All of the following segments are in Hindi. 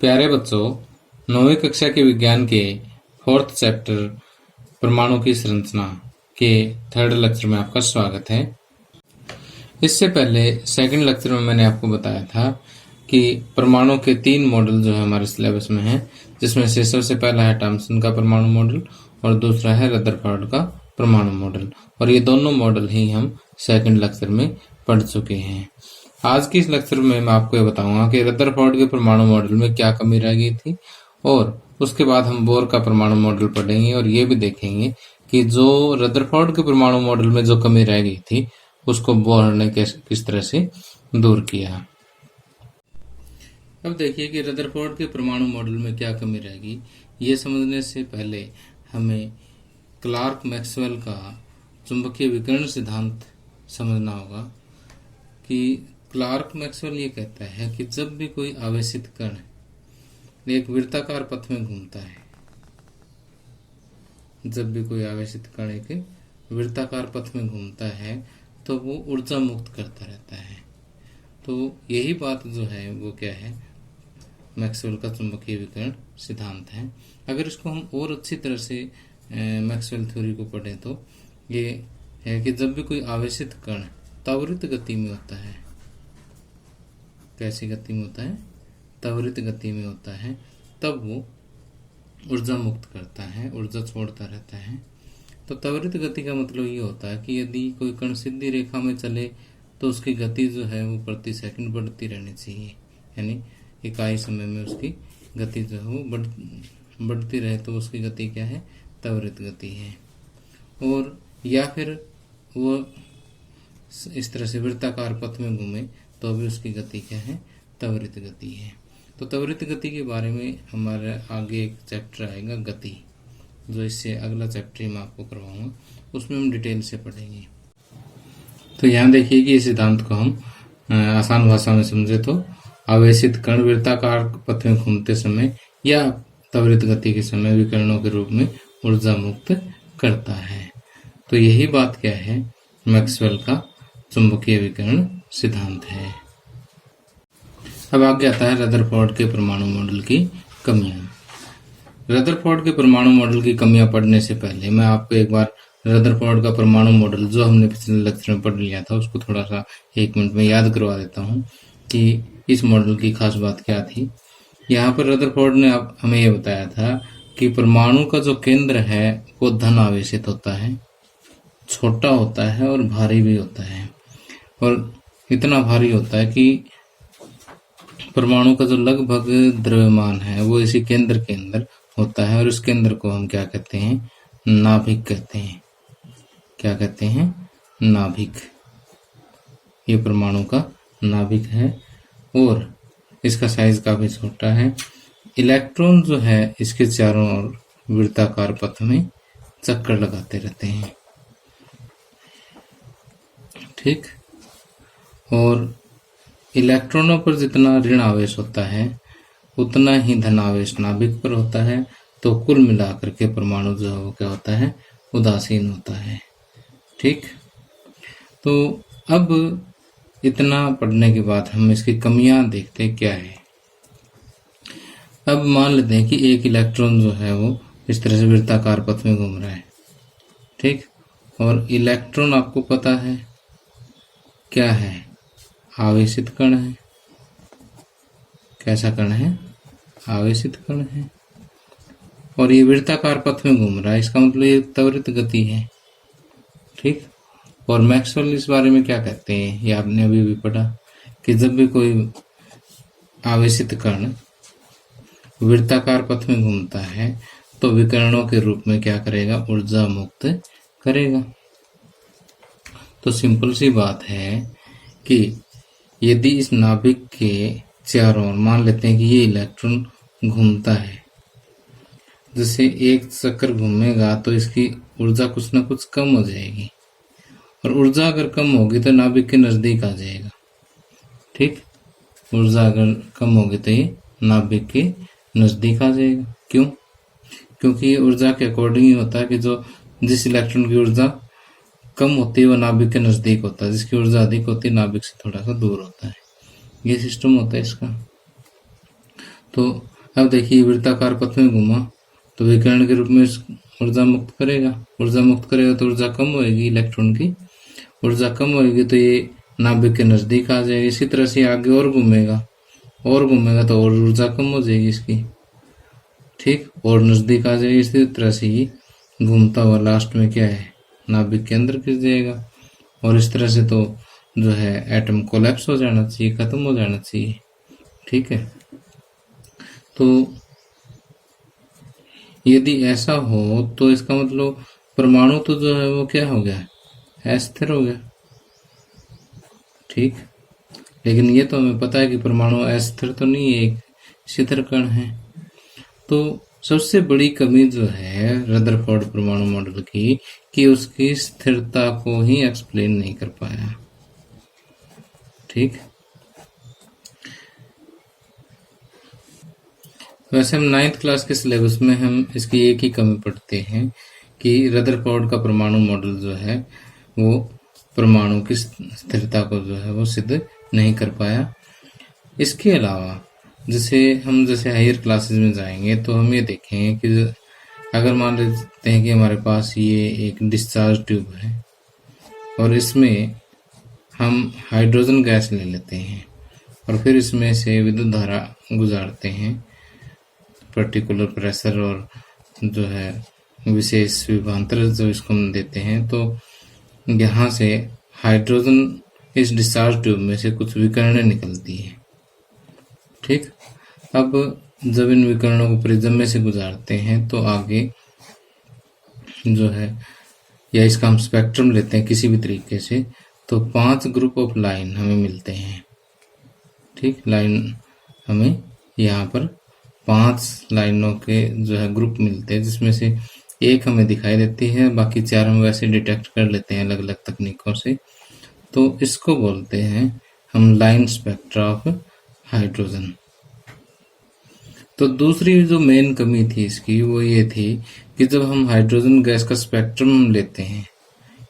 प्यारे बच्चों, 9वीं कक्षा के विज्ञान के 4th चैप्टर परमाणु की संरचना के 3rd लेक्चर में आपका स्वागत है। इससे पहले 2nd लेक्चर में मैंने आपको बताया था कि परमाणु के 3 मॉडल जो है हमारे सिलेबस में हैं, जिसमें से सबसे पहला है थॉमसन का परमाणु मॉडल और दूसरा है रदरफोर्ड का परमाणु मॉडल, और ये दोनों मॉडल ही हम 2nd लेक्चर में पढ़ चुके हैं। आज की इस लेक्चर में मैं आपको ये बताऊंगा कि रदरफोर्ड के परमाणु मॉडल में क्या कमी रह गई थी, और उसके बाद हम बोर का परमाणु मॉडल पढ़ेंगे और ये भी देखेंगे कि जो रदरफोर्ड के परमाणु मॉडल में जो कमी रह गई थी उसको बोर ने किस तरह से दूर किया। अब देखिए कि रदरफोर्ड के परमाणु मॉडल में क्या कमी रह गई, ये समझने से पहले हमें क्लार्क मैक्सवेल का चुंबकीय विकिरण सिद्धांत समझना होगा। कि क्लार्क मैक्सवेल ये कहता है कि जब भी कोई आवेशित कण एक वृत्ताकार पथ में घूमता है, जब भी कोई आवेशित कण एक वृत्ताकार पथ में घूमता है तो वो ऊर्जा मुक्त करता रहता है। तो यही बात जो है वो क्या है, मैक्सवेल का चुंबकीय विकिरण सिद्धांत है। अगर इसको हम और अच्छी तरह से मैक्सवेल थ्योरी को पढ़ें तो ये है कि जब भी कोई आवेशित कण त्वरित गति में होता है, कैसी गति में होता है, त्वरित गति में होता है, तब वो ऊर्जा मुक्त करता है, ऊर्जा छोड़ता रहता है। तो त्वरित गति का मतलब ये होता है कि यदि कोई कण सीधी रेखा में चले तो उसकी गति जो है वो प्रति सेकंड बढ़ती रहनी चाहिए, यानी इकाई समय में उसकी गति जो है वो बढ़ती रहे, तो उसकी गति क्या है, त्वरित गति है। और या फिर वो इस तरह से वृत्ताकार पथ में घूमे तो भी उसकी गति क्या है, त्वरित गति है। तो त्वरित गति के बारे में हमारे आगे एक चैप्टर आएगा गति, जो इससे अगला चैप्टर मैं आपको करवाऊंगा, उसमें हम डिटेल से पढ़ेंगे। तो यहाँ देखिए कि इस सिद्धांत को हम आसान भाषा में समझे तो आवेशित कण वृत्ताकार पथ में घूमते समय या त्वरित गति के समय विकिरणों के रूप में ऊर्जा मुक्त करता है। तो यही बात क्या है, मैक्सवेल का चुंबकीय विकिरण सिद्धांत है। अब आगे आता है रदरफोर्ड के परमाणु मॉडल की कमियां। रदरफोर्ड के परमाणु मॉडल की कमियां पढ़ने से पहले मैं आपको एक बार रदरफोर्ड का परमाणु मॉडल जो हमने पिछले लेक्चर में पढ़ लिया था उसको थोड़ा सा 1 मिनट में याद करवा देता हूं कि इस मॉडल की खास बात क्या थी। यहाँ पर रदरफोर्ड ने हमें ये बताया था कि परमाणु का जो केंद्र है वो धन आवेशित होता है, छोटा होता है और भारी भी होता है, और इतना भारी होता है कि परमाणु का जो लगभग द्रव्यमान है वो इसी केंद्र के अंदर होता है, और इस केंद्र को हम क्या कहते हैं, नाभिक कहते हैं। क्या कहते हैं, नाभिक। ये परमाणु का नाभिक है और इसका साइज काफी छोटा है। इलेक्ट्रॉन जो है इसके चारों ओर वृत्ताकार पथ में चक्कर लगाते रहते हैं, ठीक। और इलेक्ट्रॉनों पर जितना ऋण आवेश होता है उतना ही धन आवेश नाभिक पर होता है। तो कुल मिलाकर के परमाणु जो है वो क्या होता है, उदासीन होता है, ठीक। तो अब इतना पढ़ने के बाद हम इसकी कमियां देखते क्या है। अब मान लेते हैं कि एक इलेक्ट्रॉन जो है वो इस तरह से वृत्ताकार पथ में घूम रहा है, ठीक। और इलेक्ट्रॉन आपको पता है क्या है, आवेशित कण है। कैसा कण है, आवेशित कण है, और ये वृत्ताकार पथ में घूम रहा है, इसका मतलब ये त्वरित गति है, ठीक। और मैक्सवेल इस बारे में क्या कहते हैं, ये आपने अभी भी पढ़ा कि जब भी कोई आवेशित कण वृत्ताकार पथ में घूमता है तो विकिरणों के रूप में क्या करेगा, ऊर्जा मुक्त करेगा। तो सिंपल सी बात है कि यदि इस नाभिक के चारों ओर मान लेते हैं कि ये इलेक्ट्रॉन घूमता है, जैसे एक चक्कर घूमेगा तो इसकी ऊर्जा कुछ ना कुछ कम हो जाएगी, और ऊर्जा अगर कम होगी तो नाभिक के नजदीक आ जाएगा, ठीक। ऊर्जा अगर कम होगी तो ये नाभिक के नजदीक आ जाएगा। क्यों? क्योंकि ये ऊर्जा के अकॉर्डिंग ही होता है कि जो जिस इलेक्ट्रॉन की ऊर्जा कम होती है वो नाभिक के नजदीक होता है, जिसकी ऊर्जा अधिक होती है नाभिक से थोड़ा सा दूर होता है। ये सिस्टम होता है इसका। तो अब देखिए वृत्ताकार पथ में घूमा तो विकिरण के रूप में ऊर्जा मुक्त करेगा। ऊर्जा मुक्त करेगा तो ऊर्जा कम होएगी, इलेक्ट्रॉन की ऊर्जा कम होएगी तो ये नाभिक के नजदीक आ जाएगी। इसी तरह से आगे और घूमेगा तो और ऊर्जा कम हो जाएगी इसकी, ठीक, और नजदीक आ जाएगी। इसी तरह से ये घूमता हुआ लास्ट में क्या है, नाभिक के अंदर गिर जाएगा। और इस तरह से तो जो है एटम कोलैप्स हो जाना चाहिए, खत्म हो जाना चाहिए, ठीक है। तो यदि ऐसा हो तो इसका मतलब परमाणु तो जो है वो क्या हो गया, अस्थिर हो गया, ठीक। लेकिन ये तो हमें पता है कि परमाणु अस्थिर तो नहीं है, एक शिथिल कण है। तो सबसे बड़ी कमी जो है रदरफोर्ड परमाणु मॉडल की कि उसकी स्थिरता को ही एक्सप्लेन नहीं कर पाया, ठीक। वैसे हम 9th क्लास के सिलेबस में हम इसकी एक ही कमी पढ़ते हैं कि रदरफोर्ड का परमाणु मॉडल जो है वो परमाणु की स्थिरता को जो है वो सिद्ध नहीं कर पाया। इसके अलावा जैसे हायर क्लासेस में जाएंगे तो हम ये देखेंगे कि अगर मान लेते हैं कि हमारे पास ये एक डिस्चार्ज ट्यूब है और इसमें हम हाइड्रोजन गैस ले लेते हैं और फिर इसमें से विद्युत धारा गुजारते हैं पर्टिकुलर प्रेशर और जो है विशेष विभवांतर जो इसको हम देते हैं, तो यहाँ से हाइड्रोजन इस डिस्चार्ज ट्यूब में से कुछ विकिरणें निकलती है, ठीक। अब जब इन विकिरणों को प्रिज्म में से गुजारते हैं तो आगे जो है, या इसका हम स्पेक्ट्रम लेते हैं किसी भी तरीके से, तो 5 ग्रुप ऑफ लाइन हमें मिलते हैं, ठीक। लाइन हमें यहाँ पर 5 लाइनों के जो है ग्रुप मिलते हैं, जिसमें से एक हमें दिखाई देती है, बाकी 4 हम वैसे डिटेक्ट कर लेते हैं अलग अलग तकनीकों से। तो इसको बोलते हैं हम लाइन स्पेक्ट्रा ऑफ हाइड्रोजन। तो दूसरी जो मेन कमी थी इसकी वो ये थी कि जब हम हाइड्रोजन गैस का स्पेक्ट्रम लेते हैं,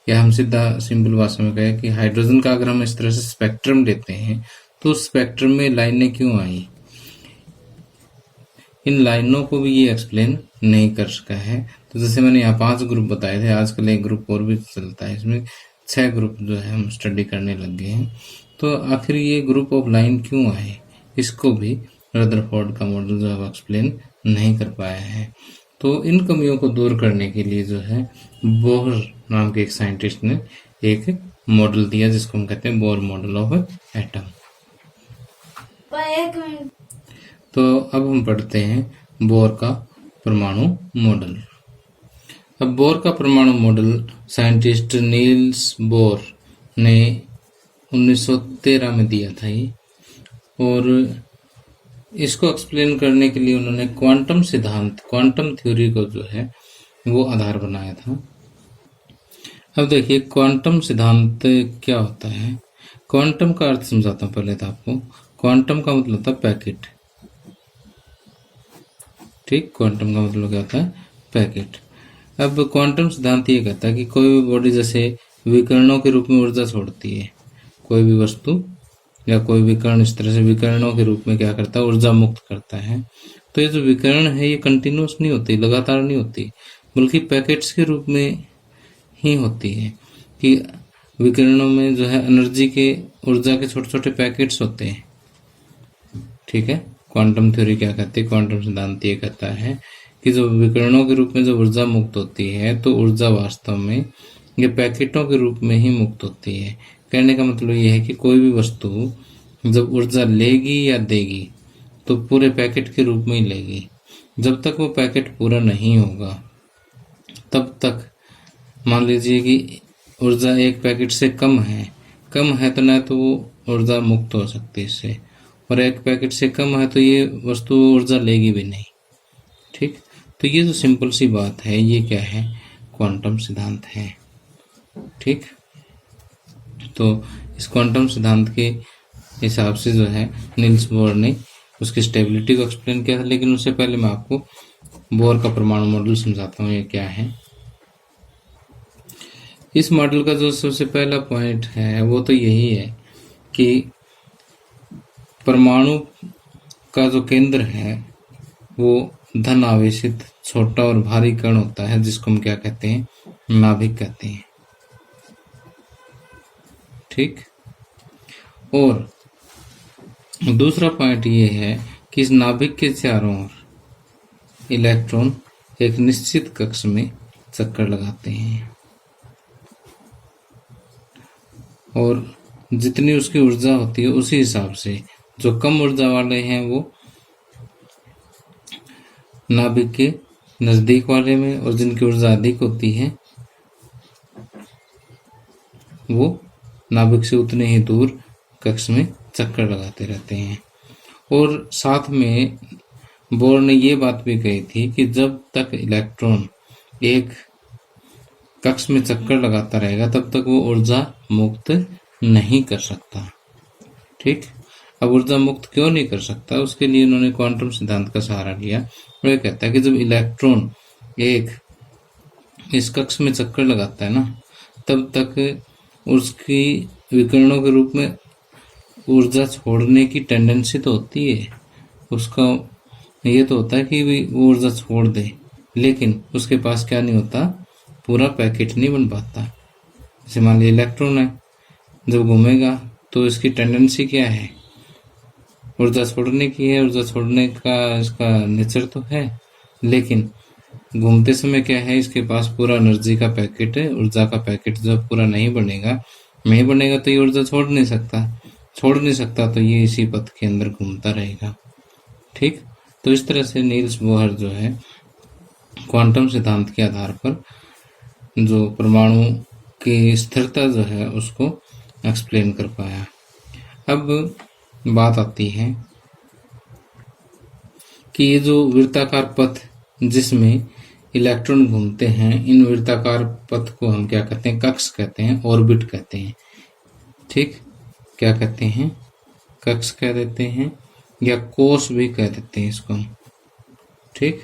या हम सीधा सिंपल भाषा में कहें कि हाइड्रोजन का अगर हम इस तरह से स्पेक्ट्रम लेते हैं तो स्पेक्ट्रम में लाइनें क्यों आई, इन लाइनों को भी ये एक्सप्लेन नहीं कर सका है। तो जैसे मैंने यहाँ 5 ग्रुप बताए थे, आजकल एक ग्रुप और भी चलता है, इसमें 6 ग्रुप जो है हम स्टडी करने लग गए हैं। तो आखिर ये ग्रुप ऑफ लाइन क्यों आए, इसको भी रदरफोर्ड का मॉडल जो है एक्सप्लेन नहीं कर पाया है। तो इन कमियों को दूर करने के लिए जो है बोहर नाम के एक साइंटिस्ट ने एक मॉडल दिया जिसको हम कहते हैं बोर मॉडल ऑफ एटम। तो अब हम पढ़ते हैं बोर का परमाणु मॉडल। अब बोर का परमाणु मॉडल साइंटिस्ट नील्स बोर ने 1913 में दिया था ये, और इसको एक्सप्लेन करने के लिए उन्होंने क्वांटम सिद्धांत, क्वांटम थ्योरी को जो है वो आधार बनाया था। अब देखिए क्वांटम सिद्धांत क्या होता है। क्वांटम का अर्थ समझाता हूँ पहले तो आपको। क्वांटम का मतलब था पैकेट, ठीक। क्वांटम का मतलब क्या होता है, पैकेट। अब क्वांटम सिद्धांत ये कहता है कि कोई भी बॉडी जैसे विकिरणों के रूप में ऊर्जा छोड़ती है, कोई भी वस्तु या कोई विकिरण इस तरह से विकिरणों के रूप में क्या करता है, ऊर्जा मुक्त करता है। तो ये जो विकिरण है ये कंटिन्यूस नहीं होती, लगातार नहीं होती, बल्कि पैकेट्स के रूप में ही होती है। कि विकिरणों में जो है एनर्जी के, ऊर्जा के छोटे छोटे पैकेट्स होते हैं, ठीक है। क्वांटम थ्योरी क्या कहती है, क्वांटम सिद्धांत ये कहता है कि जो विकिरणों के रूप में जो ऊर्जा मुक्त होती है तो ऊर्जा वास्तव में ये पैकेटों के रूप में ही मुक्त होती है। कहने का मतलब ये है कि कोई भी वस्तु जब ऊर्जा लेगी या देगी तो पूरे पैकेट के रूप में ही लेगी। जब तक वो पैकेट पूरा नहीं होगा तब तक मान लीजिए कि ऊर्जा एक पैकेट से कम है तो ना तो वो ऊर्जा मुक्त हो सकती है इससे, और एक पैकेट से कम है तो ये वस्तु ऊर्जा लेगी भी नहीं, ठीक। तो ये जो सिंपल सी बात है ये क्या है, क्वांटम सिद्धांत है, ठीक। तो इस क्वांटम सिद्धांत के हिसाब से जो है नील्स बोर ने उसकी स्टेबिलिटी को एक्सप्लेन किया था। लेकिन उससे पहले मैं आपको बोर का परमाणु मॉडल समझाता हूँ ये क्या है। इस मॉडल का जो सबसे पहला पॉइंट है वो तो यही है कि परमाणु का जो केंद्र है वो धन आवेशित छोटा और भारी कण होता है, जिसको हम क्या कहते हैं, नाभिक कहते हैं। ठीक। और दूसरा पॉइंट ये है कि इस नाभिक के चारों ओर इलेक्ट्रॉन एक निश्चित कक्ष में चक्कर लगाते हैं और जितनी उसकी ऊर्जा होती है उसी हिसाब से जो कम ऊर्जा वाले हैं वो नाभिक के नजदीक वाले में, और जिनकी ऊर्जा अधिक होती है वो नाभिक से उतने ही दूर कक्ष में चक्कर लगाते रहते हैं। और साथ में बोर ने ये बात भी कही थी कि जब तक इलेक्ट्रॉन एक कक्ष में चक्कर लगाता रहेगा तब तक वो ऊर्जा मुक्त नहीं कर सकता। ठीक। अब ऊर्जा मुक्त क्यों नहीं कर सकता, उसके लिए उन्होंने क्वांटम सिद्धांत का सहारा लिया। वो कहता है कि जब इलेक्ट्रॉन एक इस कक्ष में चक्कर लगाता है ना, तब तक उसकी विकिरणों के रूप में ऊर्जा छोड़ने की टेंडेंसी तो होती है, उसका ये तो होता है कि वो ऊर्जा छोड़ दे, लेकिन उसके पास क्या नहीं होता, पूरा पैकेट नहीं बन पाता। जैसे मान लीजिए इलेक्ट्रॉन है, जब घूमेगा तो इसकी टेंडेंसी क्या है, ऊर्जा छोड़ने की है, ऊर्जा छोड़ने का इसका नेचर तो है, लेकिन घूमते समय क्या है, इसके पास पूरा एनर्जी का पैकेट है, ऊर्जा का पैकेट जब पूरा नहीं बनेगा तो ये ऊर्जा छोड़ नहीं सकता, तो ये इसी पथ के अंदर घूमता रहेगा। ठीक। तो इस तरह से नील्स बोहर जो है क्वांटम सिद्धांत के आधार पर जो परमाणु की स्थिरता जो है उसको एक्सप्लेन कर पाया। अब बात आती है कि ये जो वृत्ताकार पथ जिसमें इलेक्ट्रॉन घूमते हैं, इन वृत्ताकार पथ को हम क्या कहते हैं, कक्ष कहते हैं, ऑर्बिट कहते हैं। ठीक। क्या कहते हैं, कक्ष कह देते हैं या कोष भी कह देते हैं इसको हम। ठीक।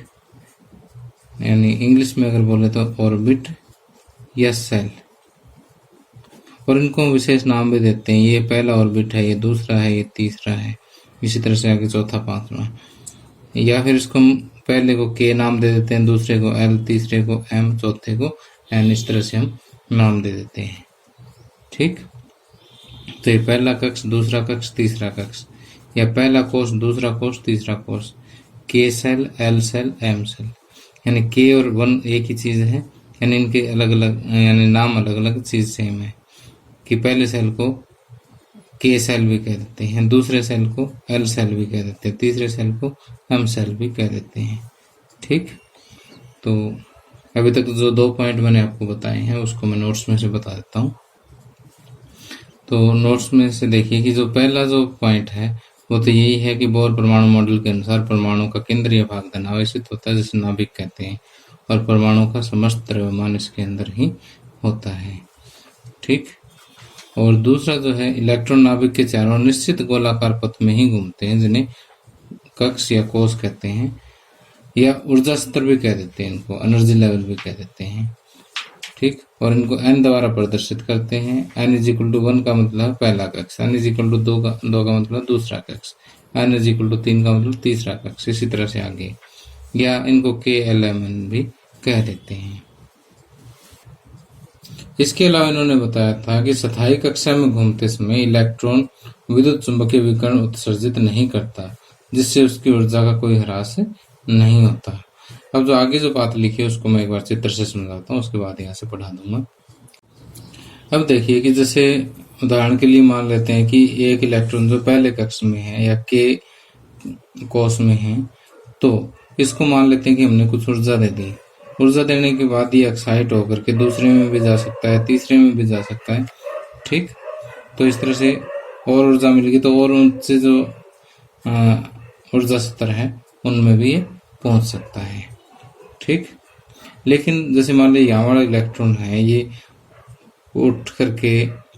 यानी इंग्लिश में अगर बोले तो ऑर्बिट या सेल, और इनको विशेष नाम भी देते हैं, ये पहला ऑर्बिट है, ये दूसरा है, ये तीसरा है, इसी तरह से आगे चौथा, पांचवा, या फिर इसको हम पहले को के नाम दे देते हैं, दूसरे को एल, तीसरे को एम, चौथे को एन, इस तरह से हम नाम दे देते हैं। ठीक। तो ये पहला कक्ष, दूसरा कक्ष, तीसरा कक्ष, या पहला कोष, दूसरा कोष, तीसरा कोष, K shell, L shell, M shell, यानी के और वन एक ही चीज है, यानी इनके अलग अलग यानी नाम अलग अलग चीज सेम है, कि पहले सेल को के सेल भी कह देते हैं, दूसरे सेल को एल सेल भी कह देते हैं, तीसरे सेल को एम सेल भी कह देते हैं। ठीक। तो अभी तक जो 2 पॉइंट मैंने आपको बताए हैं उसको मैं नोट्स में से बता देता हूँ। तो नोट्स में से देखिए कि जो पहला जो पॉइंट है वो तो यही है कि बोर परमाणु मॉडल के अनुसार परमाणु का केंद्रीय भाग धन आवेशित होता है, जिसे नाभिक कहते हैं, और परमाणु का समस्त द्रव्यमान इसके अंदर ही होता है। ठीक। और दूसरा जो है, इलेक्ट्रॉन नाभिक के चारों निश्चित गोलाकार पथ में ही घूमते हैं, जिन्हें कक्ष या कोष कहते हैं, या ऊर्जा स्तर भी कह देते हैं, इनको एनर्जी लेवल भी कह देते हैं। ठीक। और इनको n द्वारा प्रदर्शित करते हैं। n=1 का मतलब पहला कक्ष, n=2 का मतलब दूसरा कक्ष, n=3 का मतलब तीसरा कक्ष, इसी तरह से आगे, या इनको KLMN भी कह देते हैं। इसके अलावा इन्होंने बताया था कि सतही कक्षा में घूमते समय इलेक्ट्रॉन विद्युत चुंबकीय विकिरण उत्सर्जित नहीं करता, जिससे उसकी ऊर्जा का कोई ह्रास नहीं होता। अब जो आगे जो बात लिखी है उसको मैं एक बार चित्र से समझाता हूँ, उसके बाद यहाँ से पढ़ा दूंगा। अब देखिए कि जैसे उदाहरण के लिए मान लेते हैं कि एक इलेक्ट्रॉन जो पहले कक्ष में है या के कोष में है, तो इसको मान लेते हैं कि हमने कुछ ऊर्जा दे दी। ऊर्जा देने के बाद ये एक्साइट होकर के दूसरे में भी जा सकता है, तीसरे में भी जा सकता है। ठीक। तो इस तरह से और ऊर्जा मिलेगी तो और उनसे जो ऊर्जा स्तर है उनमें भी ये पहुंच सकता है। ठीक। लेकिन जैसे मान लीजिए यहाँ वाला इलेक्ट्रॉन है, ये उठ करके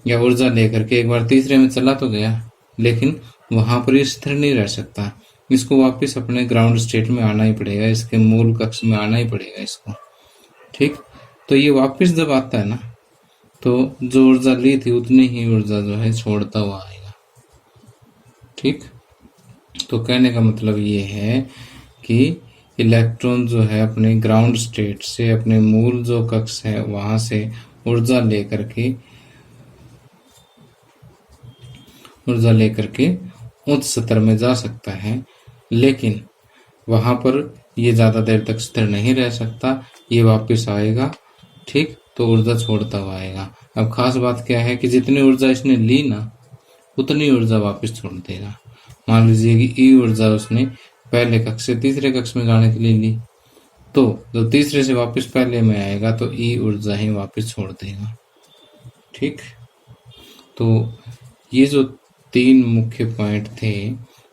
या ऊर्जा लेकर के एक बार तीसरे में चला तो गया, लेकिन वहां पर ये स्थिर नहीं रह सकता, इसको वापस अपने ग्राउंड स्टेट में आना ही पड़ेगा, इसके मूल कक्ष में आना ही पड़ेगा इसको। ठीक। तो ये वापस जब आता है ना, तो जो ऊर्जा ली थी उतनी ही ऊर्जा जो है छोड़ता हुआ आएगा। ठीक। तो कहने का मतलब ये है कि इलेक्ट्रॉन जो है अपने ग्राउंड स्टेट से, अपने मूल जो कक्ष है वहां से ऊर्जा लेकर के उच्च स्तर में जा सकता है, लेकिन वहां पर ये ज्यादा देर तक स्थिर नहीं रह सकता, ये वापस आएगा, ठीक, तो ऊर्जा छोड़ता हुआ आएगा। अब खास बात क्या है कि जितनी ऊर्जा इसने ली ना उतनी ऊर्जा वापस छोड़ देगा। मान लीजिए कि ई ऊर्जा उसने पहले कक्ष से तीसरे कक्ष में जाने के लिए ली, तो जब तीसरे से वापस पहले में आएगा तो ई ऊर्जा ही वापस छोड़ देगा। ठीक, तो ये जो 3 मुख्य पॉइंट थे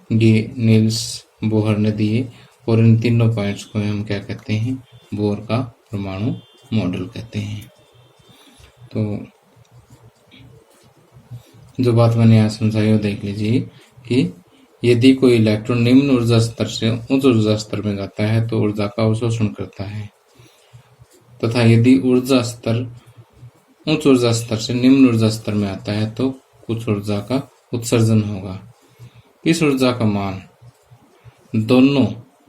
ये नील्स बोहर ने दिए, और इन तीनों पॉइंट्स को हम क्या कहते हैं, बोर का परमाणु मॉडल कहते हैं। तो जो बात मैंने यहाँ समझाई वो देख लीजिए कि यदि कोई इलेक्ट्रॉन निम्न ऊर्जा स्तर से उच्च ऊर्जा स्तर में जाता है तो ऊर्जा का अवशोषण करता है, तथा यदि ऊर्जा स्तर उच्च ऊर्जा स्तर से निम्न ऊर्जा स्तर में आता है तो कुछ ऊर्जा का उत्सर्जन होगा। इस ऊर्जा का मान दोनों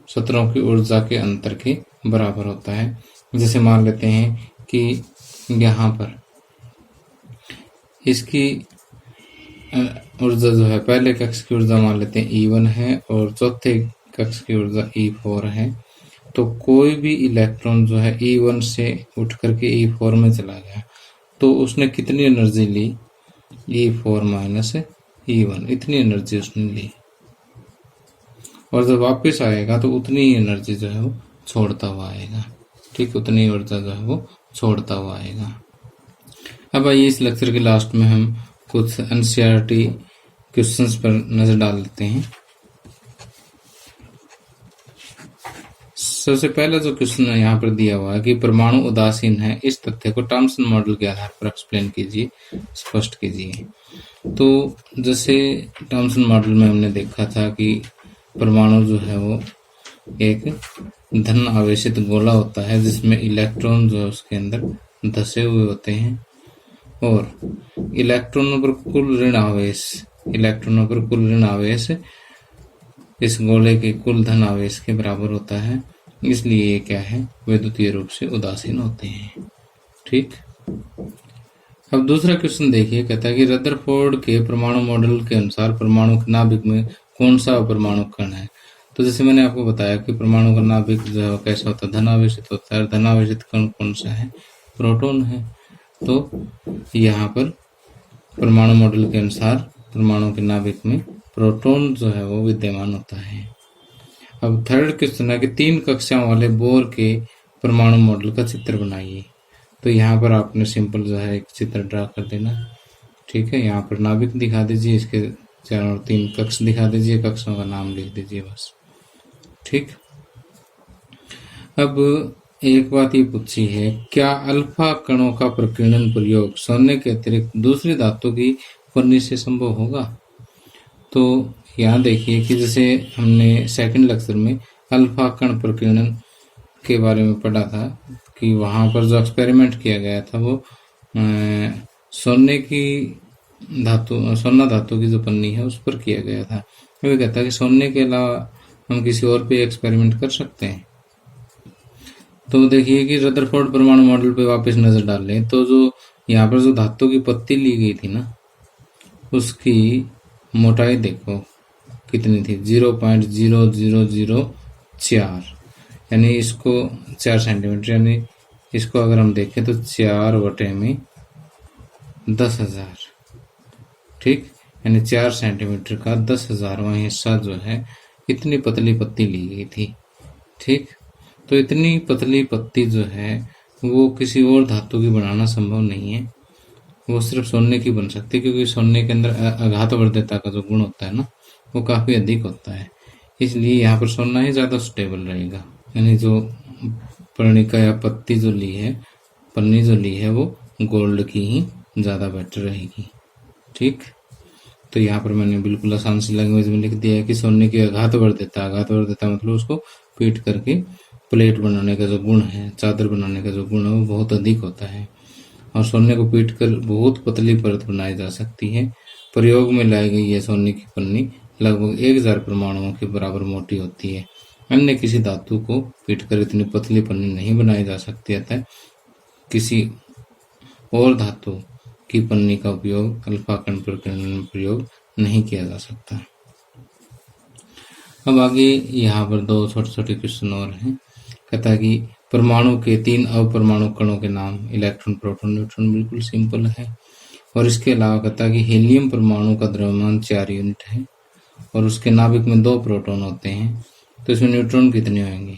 स्तरों की ऊर्जा के अंतर के बराबर होता है। जैसे मान लेते हैं कि यहाँ पर इसकी ऊर्जा जो है, पहले कक्ष की ऊर्जा मान लेते हैं E1 है और चौथे कक्ष की ऊर्जा E4 है, तो कोई भी इलेक्ट्रॉन जो है E1 से उठ करके E4 में चला गया तो उसने कितनी एनर्जी ली, E4 माइनस E1, इतनी एनर्जी उसने ली, और जब वापस आएगा तो उतनी ही एनर्जी जो है वो छोड़ता हुआ आएगा। ठीक, उतनी ऊर्जा जो है वो छोड़ता हुआ आएगा। अब आइए इस लेक्चर के लास्ट में हम कुछ एनसीईआरटी क्वेश्चंस पर नजर डाल लेते हैं। सबसे पहला जो क्वेश्चन यहाँ पर दिया हुआ है कि परमाणु उदासीन है, इस तथ्य को थॉम्सन मॉडल के आधार पर एक्सप्लेन कीजिए, स्पष्ट कीजिए। तो जैसे थॉम्सन मॉडल में हमने देखा था कि परमाणु जो है वो एक धन आवेशित गोला होता है जिसमें इलेक्ट्रॉन जो है उसके अंदर धसे हुए होते हैं, और इलेक्ट्रॉनों पर कुल ऋण आवेश इस गोले के कुल धन आवेश के बराबर होता है, इसलिए ये क्या है, विद्युतीय रूप से उदासीन होते हैं। ठीक, अब दूसरा क्वेश्चन देखिए, कहता है कि रदरफोर्ड के परमाणु मॉडल के अनुसार परमाणु के नाभिक में कौन सा परमाणु कण है। तो जैसे मैंने आपको बताया कि परमाणु का नाभिक जो है कैसा होता है, धनावेशित होता है, और धनावेशित कण कौन सा है, प्रोटॉन है। तो यहाँ पर परमाणु मॉडल के अनुसार परमाणु के नाभिक में प्रोटॉन जो है वो विद्यमान होता है। अब थर्ड क्वेश्चन है कि 3 कक्षाओं वाले बोर के परमाणु मॉडल का चित्र बनाइए। तो यहाँ पर आपने सिंपल जो है एक चित्र ड्रा कर देना। ठीक है, यहाँ पर नाभिक दिखा दीजिए, इसके चारों 3 कक्ष दिखा दीजिए, कक्षों का नाम लिख दीजिए बस। ठीक, अब एक बात ये पूछी है, क्या अल्फा कणों का प्रकीर्णन प्रयोग सोने के अतिरिक्त दूसरी धातु की पन्नी से संभव होगा। तो यहाँ देखिए कि जैसे हमने सेकंड लेक्चर में अल्फा कण प्रकीर्णन के बारे में पढ़ा था कि वहाँ पर जो एक्सपेरिमेंट किया गया था वो सोना धातु की जो पन्नी है उस पर किया गया था। वो कहता है कि सोने के अलावा हम किसी और पे एक्सपेरिमेंट कर सकते हैं। तो देखिए कि रदरफोर्ड परमाणु मॉडल पे वापस नजर डाल लें तो जो यहाँ पर जो धातु की पत्ती ली गई थी ना, उसकी मोटाई देखो कितनी थी, 0.0004, यानी इसको 4 सेंटीमीटर, यानी इसको अगर हम देखें तो 4/10,000। ठीक, यानी 4 सेंटीमीटर का 10,000वां हिस्सा जो है इतनी पतली पत्ती ली गई थी। ठीक, तो इतनी पतली पत्ती जो है वो किसी और धातु की बनाना संभव नहीं है, वो सिर्फ सोने की बन सकती है, क्योंकि सोने के अंदर आघातवर्धकता का जो गुण होता है ना वो काफ़ी अधिक होता है, इसलिए यहाँ पर सोना ही ज़्यादा स्टेबल रहेगा। यानी जो पर्णिका या पत्ती जो ली है, पन्नी जो ली है, वो गोल्ड की ही ज़्यादा बेटर रहेगी। ठीक, तो यहाँ पर मैंने बिल्कुल आसान सी लैंग्वेज में लिख दिया है कि सोने की आघातवर्धकता मतलब उसको पीट करके प्लेट बनाने का जो गुण है, चादर बनाने का जो गुण है वो बहुत अधिक होता है, और सोने को पीट कर बहुत पतली परत बनाई जा सकती है। प्रयोग में लाई गई है सोने की पन्नी लगभग 1000 परमाणुओं के बराबर मोटी होती है। अन्य किसी धातु को पीटकर इतनी पतली पन्नी नहीं बनाई जा सकती, अतः किसी और धातु की पन्नी का उपयोग अल्फा कण प्रकीर्णन में प्रयोग नहीं किया जा सकता। अब आगे यहाँ पर दो छोटे छोटे क्वेश्चन और हैं। कहता है कि परमाणु के 3 अपरमाणु कणों के नाम, इलेक्ट्रॉन, प्रोटॉन, न्यूट्रॉन। बिल्कुल सिंपल है। और इसके अलावा कहता है कि हीलियम परमाणु का द्रव्यमान 4 यूनिट है और उसके नाभिक में 2 प्रोटॉन होते हैं, तो इसमें न्यूट्रॉन कितने होंगे।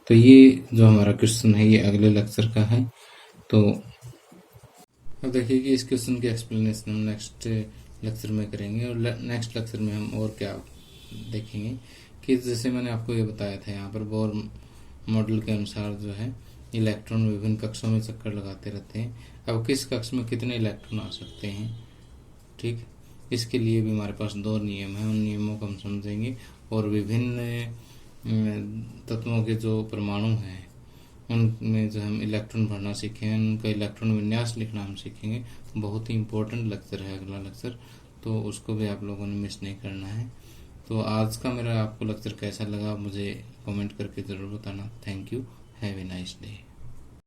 तो ये जो हमारा क्वेश्चन है ये अगले लेक्चर का है। तो अब देखिए कि इस क्वेश्चन की एक्सप्लेनेशन हम नेक्स्ट लेक्चर में करेंगे। और नेक्स्ट लेक्चर में हम और क्या देखेंगे कि जैसे मैंने आपको ये बताया था, यहाँ पर बोर मॉडल के अनुसार जो है इलेक्ट्रॉन विभिन्न कक्षों में चक्कर लगाते रहते हैं। अब किस कक्ष में कितने इलेक्ट्रॉन आ सकते हैं, ठीक, इसके लिए भी हमारे पास 2 नियम हैं। उन नियमों को हम समझेंगे और विभिन्न तत्वों के जो परमाणु हैं उनमें जो हम इलेक्ट्रॉन भरना सीखेंगे, उनका इलेक्ट्रॉन विन्यास लिखना हम सीखेंगे। बहुत ही इम्पोर्टेंट लेक्चर है अगला लेक्चर, तो उसको भी आप लोगों ने मिस नहीं करना है। तो आज का मेरा आपको लेक्चर कैसा लगा मुझे कमेंट करके ज़रूर बताना। Thank you, have a nice day.